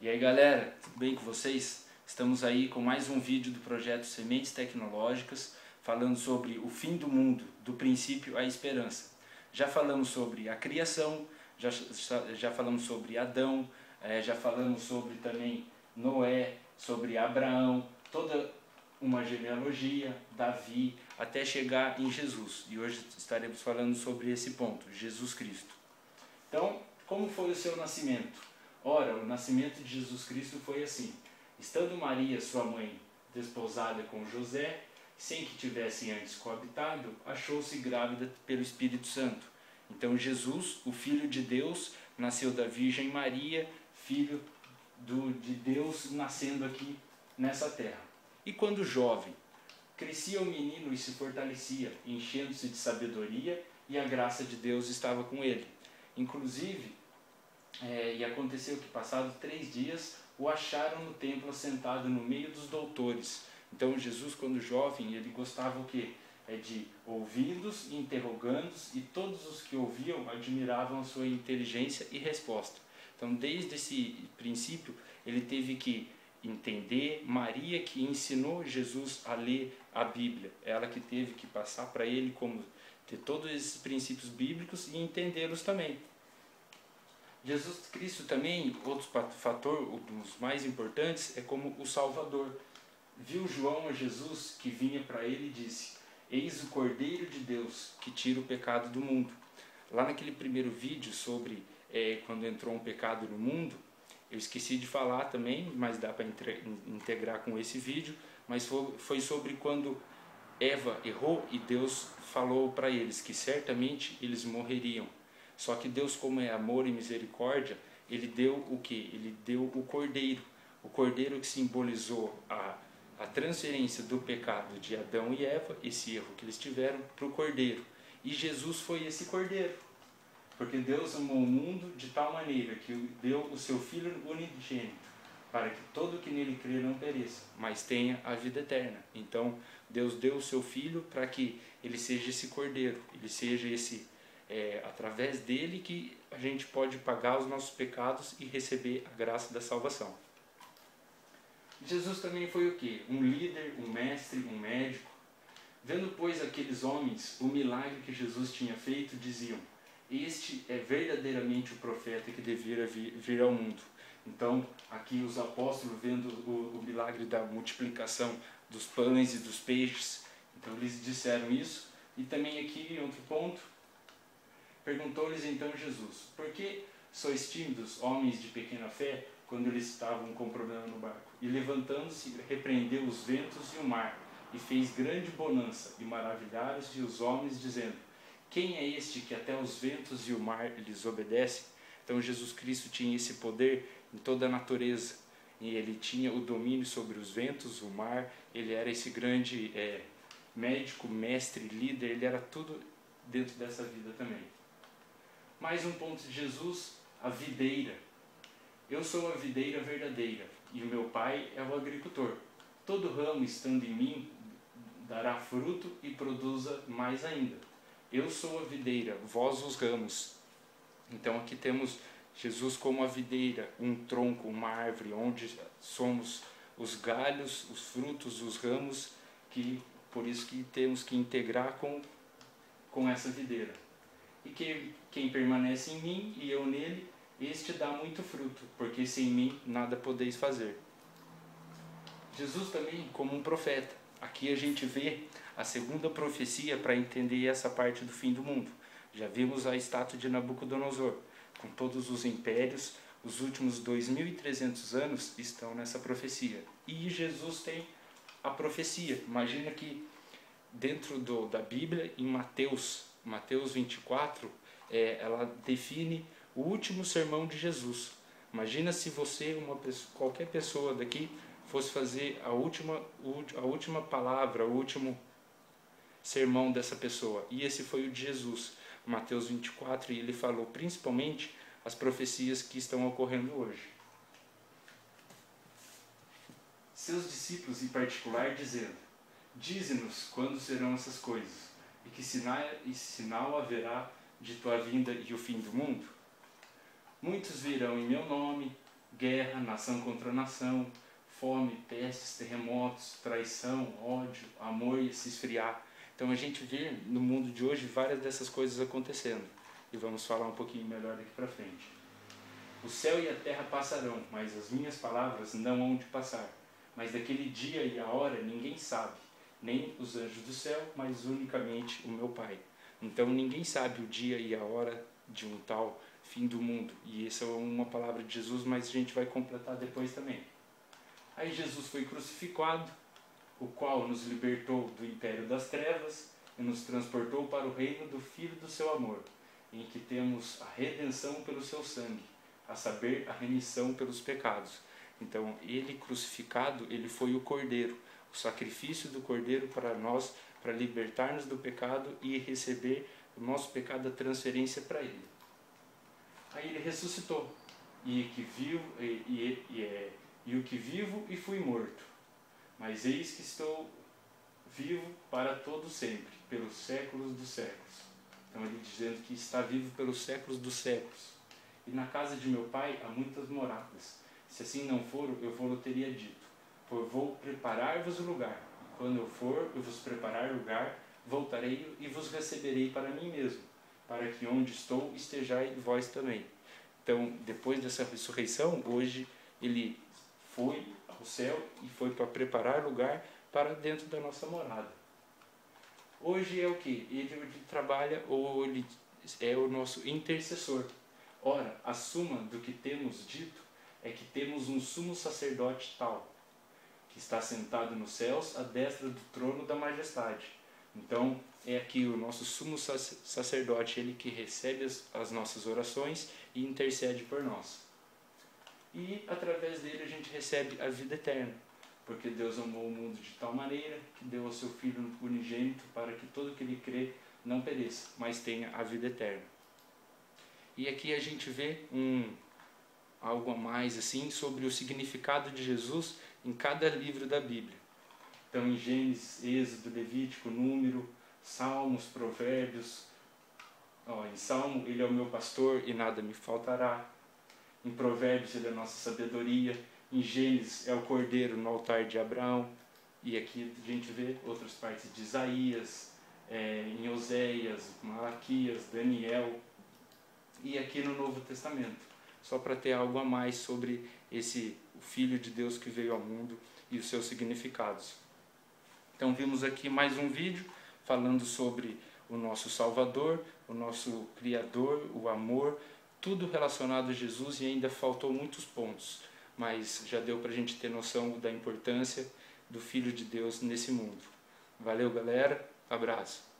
E aí galera, tudo bem com vocês? Estamos aí com mais um vídeo do projeto Sementes Tecnológicas, falando sobre o fim do mundo, do princípio à esperança. Já falamos sobre a criação, já falamos sobre Adão, já falamos sobre também Noé, sobre Abraão, toda uma genealogia, Davi, até chegar em Jesus. E hoje estaremos falando sobre esse ponto, Jesus Cristo. Então, como foi o seu nascimento? Ora, o nascimento de Jesus Cristo foi assim: estando Maria, sua mãe, desposada com José, sem que tivessem antes coabitado, achou-se grávida pelo Espírito Santo. Então Jesus, o Filho de Deus, nasceu da Virgem Maria, Filho de Deus, nascendo aqui nessa terra. E quando jovem, crescia o menino e se fortalecia, enchendo-se de sabedoria, e a graça de Deus estava com ele. Inclusive, e aconteceu que, passados 3 dias, o acharam no templo assentado no meio dos doutores. Então Jesus, quando jovem, ele gostava o quê? De ouvindo-os e interrogando-os, e todos os que ouviam admiravam a sua inteligência e resposta. Então, desde esse princípio, ele teve que entender. Maria, que ensinou Jesus a ler a Bíblia, ela que teve que passar para ele como ter todos esses princípios bíblicos e entendê-los também. Jesus Cristo também, outro fator, um dos mais importantes, é como o Salvador. Viu João a Jesus que vinha para ele e disse: eis o Cordeiro de Deus que tira o pecado do mundo. Lá naquele primeiro vídeo sobre quando entrou um pecado no mundo, eu esqueci de falar também, mas dá para integrar com esse vídeo, mas foi sobre quando Eva errou e Deus falou para eles que certamente eles morreriam. Só que Deus, como é amor e misericórdia, ele deu o quê? Ele deu o Cordeiro que simbolizou a transferência do pecado de Adão e Eva, esse erro que eles tiveram, para o Cordeiro. E Jesus foi esse Cordeiro, porque Deus amou o mundo de tal maneira que deu o seu Filho unigênito, para que todo que nele crê não pereça, mas tenha a vida eterna. Então, Deus deu o seu Filho para que ele seja esse Cordeiro, ele seja esse... através dele que a gente pode pagar os nossos pecados e receber a graça da salvação. Jesus também foi o quê? Um líder, um mestre, um médico. Vendo, pois, aqueles homens o milagre que Jesus tinha feito, diziam: este é verdadeiramente o profeta que devia vir ao mundo. Então, aqui os apóstolos, vendo o milagre da multiplicação dos pães e dos peixes, então eles disseram isso. E também aqui, outro ponto, perguntou-lhes então Jesus: por que sois tímidos, homens de pequena fé? Quando eles estavam com problema no barco. E levantando-se, repreendeu os ventos e o mar, e fez grande bonança, e maravilharam-se os homens, dizendo: quem é este que até os ventos e o mar lhes obedecem? Então Jesus Cristo tinha esse poder em toda a natureza, e ele tinha o domínio sobre os ventos, o mar. Ele era esse grande médico, mestre, líder, ele era tudo dentro dessa vida também. Mais um ponto de Jesus: a videira. Eu sou a videira verdadeira, e o meu pai é o agricultor. Todo ramo estando em mim dará fruto e produza mais ainda. Eu sou a videira, vós os ramos. Então aqui temos Jesus como a videira, um tronco, uma árvore, onde somos os galhos, os frutos, os ramos, que por isso que temos que integrar com essa videira. E quem permanece em mim e eu nele, este dá muito fruto, porque sem mim nada podeis fazer. Jesus também como um profeta. Aqui a gente vê a segunda profecia para entender essa parte do fim do mundo. Já vimos a estátua de Nabucodonosor, com todos os impérios. Os últimos 2.300 anos estão nessa profecia. E Jesus tem a profecia. Imagina que dentro da Bíblia, em Mateus 24, ela define o último sermão de Jesus. Imagina se você, qualquer pessoa daqui, fosse fazer a última palavra, o último sermão dessa pessoa. E esse foi o de Jesus, Mateus 24, e ele falou principalmente as profecias que estão ocorrendo hoje. Seus discípulos em particular dizendo: dize-nos quando serão essas coisas, e que sinal haverá de tua vinda e o fim do mundo? Muitos virão em meu nome, guerra, nação contra nação, fome, pestes, terremotos, traição, ódio, amor e se esfriar. Então a gente vê no mundo de hoje várias dessas coisas acontecendo. E vamos falar um pouquinho melhor daqui para frente. O céu e a terra passarão, mas as minhas palavras não hão de passar. Mas daquele dia e a hora ninguém sabe, nem os anjos do céu, mas unicamente o meu Pai. Então ninguém sabe o dia e a hora de um tal fim do mundo. E essa é uma palavra de Jesus, mas a gente vai completar depois também. Aí Jesus foi crucificado, o qual nos libertou do império das trevas e nos transportou para o reino do Filho do seu amor, em que temos a redenção pelo seu sangue, a saber, a remissão pelos pecados. Então, ele crucificado, ele foi o Cordeiro, o sacrifício do Cordeiro para nós, para libertar-nos do pecado e receber o nosso pecado, a transferência para ele. Aí ele ressuscitou, e o que vivo e fui morto, mas eis que estou vivo para todo sempre, pelos séculos dos séculos. Então ele dizendo que está vivo pelos séculos dos séculos. E na casa de meu Pai há muitas moradas. Se assim não for, eu vou-lhe teria dito, por vou preparar-vos o lugar. E quando eu for, eu vos preparar lugar, voltarei e vos receberei para mim mesmo, para que onde estou estejais vós também. Então, depois dessa ressurreição, hoje ele foi ao céu e foi para preparar lugar para dentro da nossa morada. Hoje é o que? Ele trabalha, ou ele é o nosso intercessor. Ora, a suma do que temos dito é que temos um sumo sacerdote tal, que está sentado nos céus à destra do trono da majestade. Então, é aqui o nosso sumo sacerdote, ele que recebe as nossas orações e intercede por nós. E através dele a gente recebe a vida eterna, porque Deus amou o mundo de tal maneira que deu ao seu Filho unigênito para que todo que lhe crê não pereça, mas tenha a vida eterna. E aqui a gente vê algo a mais assim sobre o significado de Jesus em cada livro da Bíblia. Então em Gênesis, Êxodo, Levítico, Número, Salmos, Provérbios. Em Salmo, ele é o meu pastor e nada me faltará. Em Provérbios, ele é a nossa sabedoria. Em Gênesis, é o cordeiro no altar de Abraão. E aqui a gente vê outras partes de Isaías, em Oséias, Malaquias, Daniel. E aqui no Novo Testamento, só para ter algo a mais sobre o Filho de Deus que veio ao mundo e os seus significados. Então vimos aqui mais um vídeo falando sobre o nosso Salvador, o nosso Criador, o amor, tudo relacionado a Jesus, e ainda faltou muitos pontos, mas já deu para a gente ter noção da importância do Filho de Deus nesse mundo. Valeu, galera, abraço.